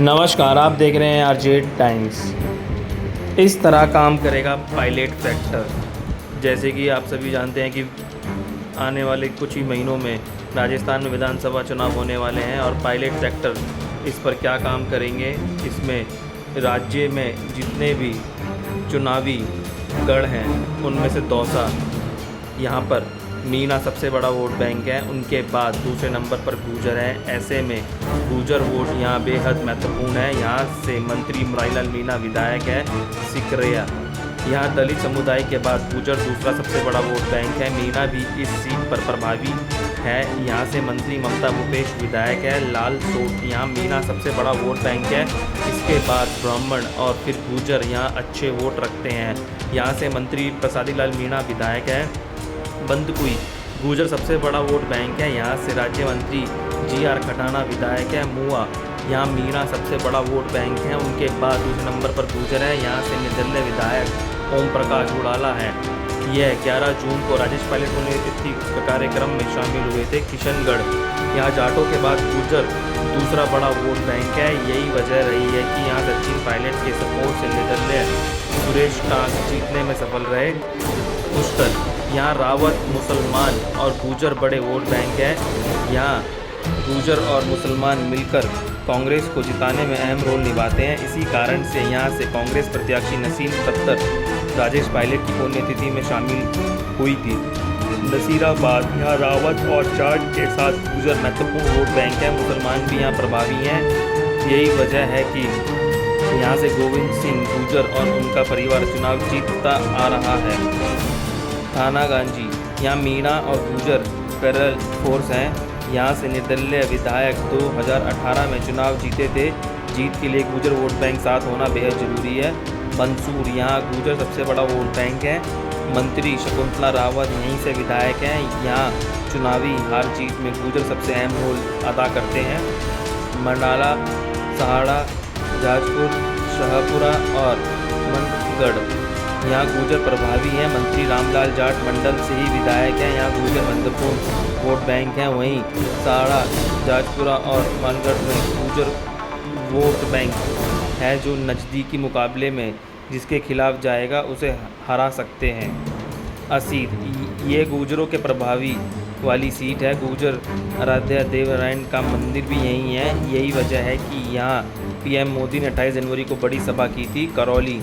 नमस्कार, आप देख रहे हैं आरजेड टाइम्स। इस तरह काम करेगा पायलट फैक्टर। जैसे कि आप सभी जानते हैं कि आने वाले कुछ ही महीनों में राजस्थान में विधानसभा चुनाव होने वाले हैं और पायलट फैक्टर इस पर क्या काम करेंगे। इसमें राज्य में जितने भी चुनावी गढ़ हैं उनमें से दौसा, यहाँ पर मीना सबसे बड़ा वोट बैंक है, उनके बाद दूसरे नंबर पर गुर्जर है। ऐसे में गुर्जर वोट यहाँ बेहद महत्वपूर्ण है। यहाँ से मंत्री मुरारीलाल मीणा विधायक है सिकरिया। यहाँ दलित समुदाय के बाद गुर्जर दूसरा सबसे बड़ा वोट बैंक है। मीणा भी इस सीट पर प्रभावी है। यहाँ से मंत्री ममता भूपेश विधायक है। लाल सोट यहाँ मीणा सबसे बड़ा वोट बैंक है। इसके बाद ब्राह्मण और फिर गुर्जर यहाँ अच्छे वोट रखते हैं। यहाँ से मंत्री प्रसादी लाल मीणा विधायक है। बंदकुई गुर्जर सबसे बड़ा वोट बैंक है। यहाँ से राज्य मंत्री GR खटाना विधायक है। मुआ यहाँ मीणा सबसे बड़ा वोट बैंक है। उनके बाद दूसरे नंबर पर गुर्जर है। यहाँ से निर्दलीय विधायक ओम प्रकाश उड़ाला है। यह 11 जून को राजेश पायलट पुण्यतिथि कार्यक्रम में शामिल हुए थे। किशनगढ़ यहाँ जाटों के बाद गुर्जर दूसरा बड़ा वोट बैंक है। यही वजह रही है कि यहाँ सचिन पायलट के सपोर्ट से निर्दलीय सुरेश टांक जीतने में सफल रहे। पुष्कर यहाँ रावत मुसलमान और गुर्जर बड़े वोट बैंक है। यहाँ गुर्जर और मुसलमान मिलकर कांग्रेस को जिताने में अहम रोल निभाते हैं। इसी कारण से यहाँ से कांग्रेस प्रत्याशी नसीम खत्तर राजेश पायलट की पुण्यतिथि में शामिल हुई थी। नसीराबाद यहाँ रावत और जाट के साथ गुर्जर महत्वपूर्ण वोट बैंक है। मुसलमान भी यहाँ प्रभावी हैं। यही वजह है कि यहाँ से गोविंद सिंह गुर्जर और उनका परिवार चुनाव जीतता आ रहा है। थाना गांजी यहाँ मीणा और गुर्जर पैरेलल फोर्स हैं। यहाँ से निर्दलीय विधायक 2018 में चुनाव जीते थे। जीत के लिए गुर्जर वोट बैंक साथ होना बेहद ज़रूरी है। मंसूर यहाँ गुर्जर सबसे बड़ा वोट बैंक है। मंत्री शकुंतला रावत यहीं से विधायक हैं। यहाँ चुनावी हार जीत में गुर्जर सबसे अहम रोल अदा करते हैं। मंडाला, सहाड़ा, जाजपुर, शाहपुरा और मनगढ़ यहाँ गुर्जर प्रभावी हैं। मंत्री रामलाल जाट मंडल से ही विधायक हैं। यहाँ गुर्जर महत्वपूर्ण वोट बैंक हैं। वहीं सहाड़ा, जाजपुरा और मनगढ़ में गुर्जर वोट बैंक है जो नज़दीकी मुकाबले में जिसके खिलाफ जाएगा उसे हरा सकते हैं। असीर ये गुर्जरों के प्रभावी वाली सीट है। गुर्जर आराध्या देवनारायण का मंदिर भी यहीं है। यही वजह है कि यहाँ PM मोदी ने 28 जनवरी को बड़ी सभा की थी। करौली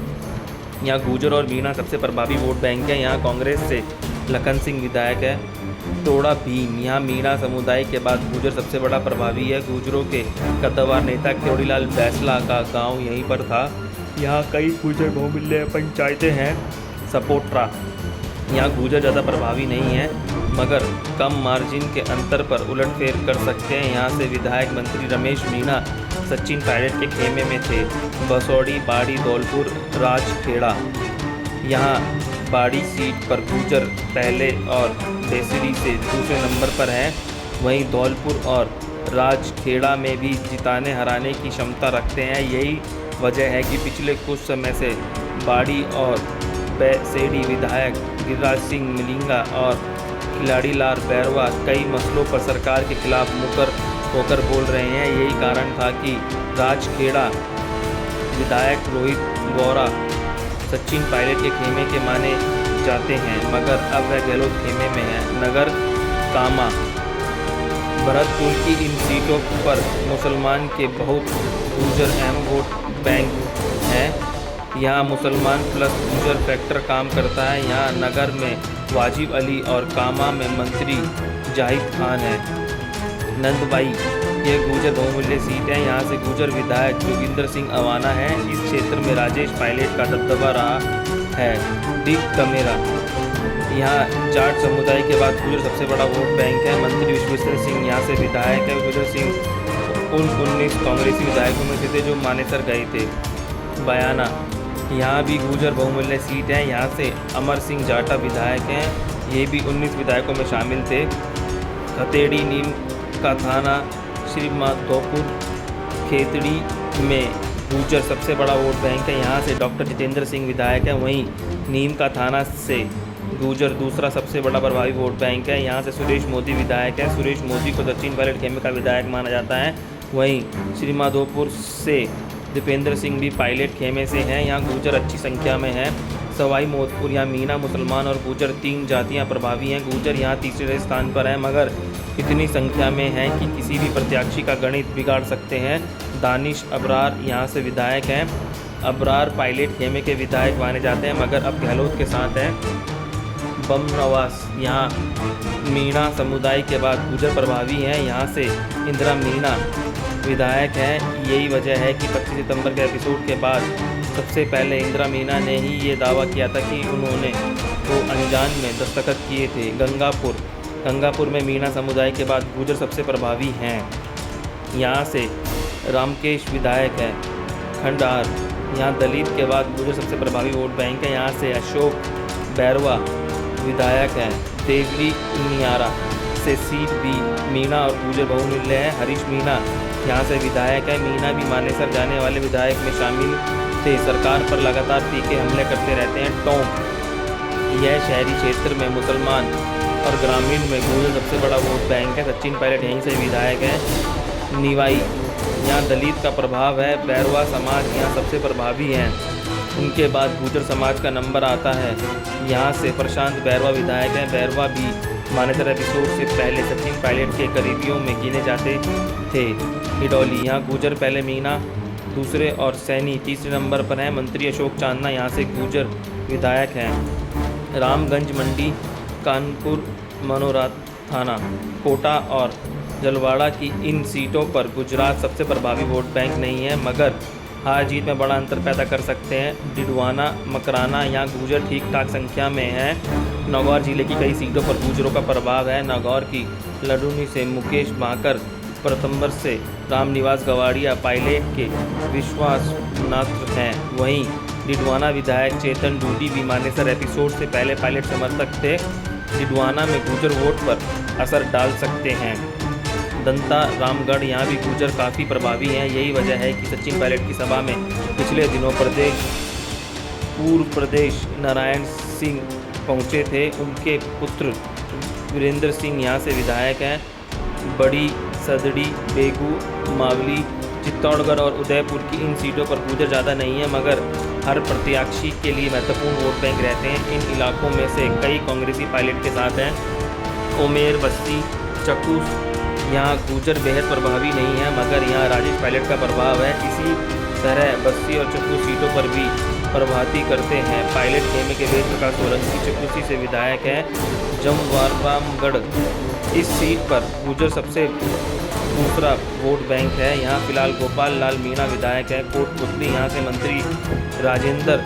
यहाँ गुर्जर और मीणा सबसे प्रभावी वोट बैंक है। यहाँ कांग्रेस से लखन सिंह विधायक है। टोड़ा भीम यहाँ मीणा समुदाय के बाद गुर्जर सबसे बड़ा प्रभावी है। गुर्जरों के कद्दावर नेता केवड़ीलाल बैसला का गांव यहीं पर था। यहाँ कई गुर्जर बहुमूल्य पंचायतें हैं। सपोट्रा यहाँ गुर्जर ज़्यादा प्रभावी नहीं है मगर कम मार्जिन के अंतर पर उलटफेर कर सकते हैं। यहाँ से विधायक मंत्री रमेश मीणा सचिन पायलट के खेमे में थे। बसौड़ी, बाड़ी, धौलपुर, राजखेड़ा यहाँ बाड़ी सीट पर गुर्जर पहले और देसरी से दूसरे नंबर पर है। वहीं धौलपुर और राजखेड़ा में भी जिताने हराने की क्षमता रखते हैं। यही वजह है कि पिछले कुछ समय से बाड़ी और बेसेड़ी विधायक गिरिराज सिंह मिलिंगा और खिलाड़ी लाल बैरवा कई मसलों पर सरकार के खिलाफ मुकर होकर बोल रहे हैं। यही कारण था कि राजखेड़ा विधायक रोहित गौरा सचिन पायलट के खेमे के माने जाते हैं मगर अब वह गहलोत खेमे में है। नगर कामा भरतपुर की इन सीटों पर मुसलमान के बहुत गुर्जर अहम वोट बैंक हैं। यहाँ मुसलमान प्लस गुर्जर फैक्टर काम करता है। यहाँ नगर में वाजिब अली और कामा में मंत्री जाहिद खान है। नंदबाई ये गुर्जर बहुमूल्य सीट है। यहाँ से गुर्जर विधायक जोगिंदर सिंह अवाना है। इस क्षेत्र में राजेश पायलट का दबदबा रहा है। दिग कमेरा यहाँ जाट समुदाय के बाद गुर्जर सबसे बड़ा वोट बैंक है। मंत्री विश्वेश्वर सिंह यहाँ से विधायक है। विश्वेश्वर सिंह उन 19 कांग्रेसी विधायकों में से थे जो मानेसर गए थे। बयाना यहाँ भी गुर्जर बहुमूल्य सीट है। यहाँ से अमर सिंह जाटा विधायक हैं। ये भी 19 विधायकों में शामिल थे। खतेड़ी नीम का थाना श्री माधोपुर खेतड़ी में गुर्जर सबसे बड़ा वोट बैंक है। यहाँ से डॉक्टर जितेंद्र सिंह विधायक हैं। वहीं नीम का थाना से गुर्जर दूसरा सबसे बड़ा प्रभावी वोट बैंक है। यहाँ से सुरेश मोदी विधायक है। सुरेश मोदी को सचिन पायलट खेमे का विधायक माना जाता है। वहीं श्रीमाधोपुर से दीपेंद्र सिंह भी पायलट खेमे से हैं। यहाँ गुर्जर अच्छी संख्या में हैं। सवाई माधोपुर यहाँ मीना, मुसलमान और गुर्जर 3 जातियाँ प्रभावी हैं। गुर्जर यहाँ तीसरे स्थान पर हैं, मगर इतनी संख्या में हैं कि किसी भी प्रत्याशी का गणित बिगाड़ सकते हैं। दानिश अबरार यहाँ से विधायक हैं। अबरार पायलट खेमे के विधायक माने जाते हैं, मगर अब गहलोत के साथ हैं। बम नवास यहाँ मीणा समुदाय के बाद गुर्जर प्रभावी हैं। यहाँ से इंदिरा मीणा विधायक हैं। यही वजह है कि 25 सितंबर के एपिसोड के बाद सबसे पहले इंदिरा मीणा ने ही ये दावा किया था कि उन्होंने वो अनजान में दस्तखत किए थे। गंगापुर में मीणा समुदाय के बाद गुर्जर सबसे प्रभावी हैं। यहाँ से रामकेश विधायक है। खंडार यहाँ दलित के बाद गुर्जर सबसे प्रभावी वोट बैंक है। यहाँ से अशोक बैरवा विधायक हैं। देवली नियारा से सीट भी मीणा और गुर्जर बहुमूल्य है। हरीश मीणा यहाँ से विधायक है। मीणा भी मानेसर जाने वाले विधायक में शामिल थे। सरकार पर लगातार तीखे हमले करते रहते हैं। टोंक यह शहरी क्षेत्र में मुसलमान और ग्रामीण में गुर्जर सबसे बड़ा वोट बैंक है। सचिन पायलट यहीं से विधायक है। निवाई यहाँ दलित का प्रभाव है। बैरवा समाज यहाँ सबसे प्रभावी हैं। उनके बाद गुर्जर समाज का नंबर आता है। यहाँ से प्रशांत बैरवा विधायक हैं। बैरवा भी मानेसर एपिसोड से पहले सचिन पायलट के करीबियों में गिने जाते थे। हिडौली यहाँ गुर्जर पहले, मीणा दूसरे और सैनी तीसरे नंबर पर हैं। मंत्री अशोक चांदना यहाँ से गुर्जर विधायक हैं। रामगंज मंडी, कानपुर, मनोरा थाना, कोटा और जलवाड़ा की इन सीटों पर गुजरात सबसे प्रभावी वोट बैंक नहीं है, मगर हार जीत में बड़ा अंतर पैदा कर सकते हैं। डिडवाना, मकराना यहाँ गुर्जर ठीक ठाक संख्या में हैं। नागौर जिले की कई सीटों पर गुर्जरों का प्रभाव है। नागौर की लडुनी से मुकेश भाकर, प्रतंबर से रामनिवास गवाड़िया पायलट के विश्वास नात्र हैं। वहीं डिडवाना विधायक चेतन डूडी भी मानेसर एपिसोड से पहले पायलट समर्थक थे। डिडवाना में गुर्जर वोट पर असर डाल सकते हैं। दंता रामगढ़ यहाँ भी गुर्जर काफ़ी प्रभावी हैं। यही वजह है कि सचिन पायलट की सभा में पिछले दिनों पूर्व प्रदेश नारायण सिंह पहुँचे थे। उनके पुत्र वीरेंद्र सिंह यहाँ से विधायक हैं। बड़ी सदड़ी, बेगू, मावली, चित्तौड़गढ़ और उदयपुर की इन सीटों पर गुर्जर ज़्यादा नहीं है, मगर हर प्रत्याशी के लिए महत्वपूर्ण वोट बैंक रहते हैं। इन इलाकों में से कई कांग्रेसी पायलट के साथ हैं। ओमेर, बस्ती, चक्कू यहाँ गुर्जर बेहद प्रभावी नहीं है, मगर यहाँ राजेश पायलट का प्रभाव है। इसी तरह बस्ती और चक्कू सीटों पर भी प्रभाती करते हैं। पायलट खेमे के वेद प्रकाश सोलंकी चक्कूसी से विधायक है। जमवारामगढ़ इस सीट पर गुर्जर सबसे दूसरा वोट बैंक है। यहाँ फिलहाल गोपाल लाल मीणा विधायक है। कोटपुतली यहाँ से मंत्री राजेंद्र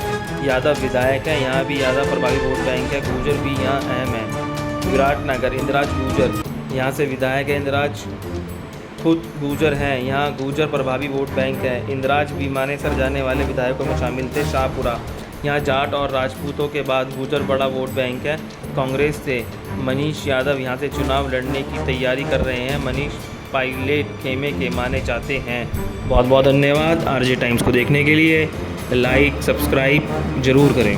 यादव विधायक है। यहाँ भी ज़्यादा प्रभावी वोट बैंक है। गुर्जर भी यहाँ अहम है। विराटनगर इंदिराज गुर्जर यहाँ से विधायक है। इंदिराज खुद गुर्जर हैं। यहाँ गुर्जर प्रभावी वोट बैंक है। इंदिराज भी मानेसर जाने वाले विधायकों में शामिल थे। शाहपुरा यहाँ जाट और राजपूतों के बाद गुर्जर बड़ा वोट बैंक है। कांग्रेस से मनीष यादव यहाँ से चुनाव लड़ने की तैयारी कर रहे हैं। मनीष पायलट खेमे के माने जाते हैं। बहुत बहुत धन्यवाद। आरजे टाइम्स को देखने के लिए लाइक सब्सक्राइब ज़रूर करें।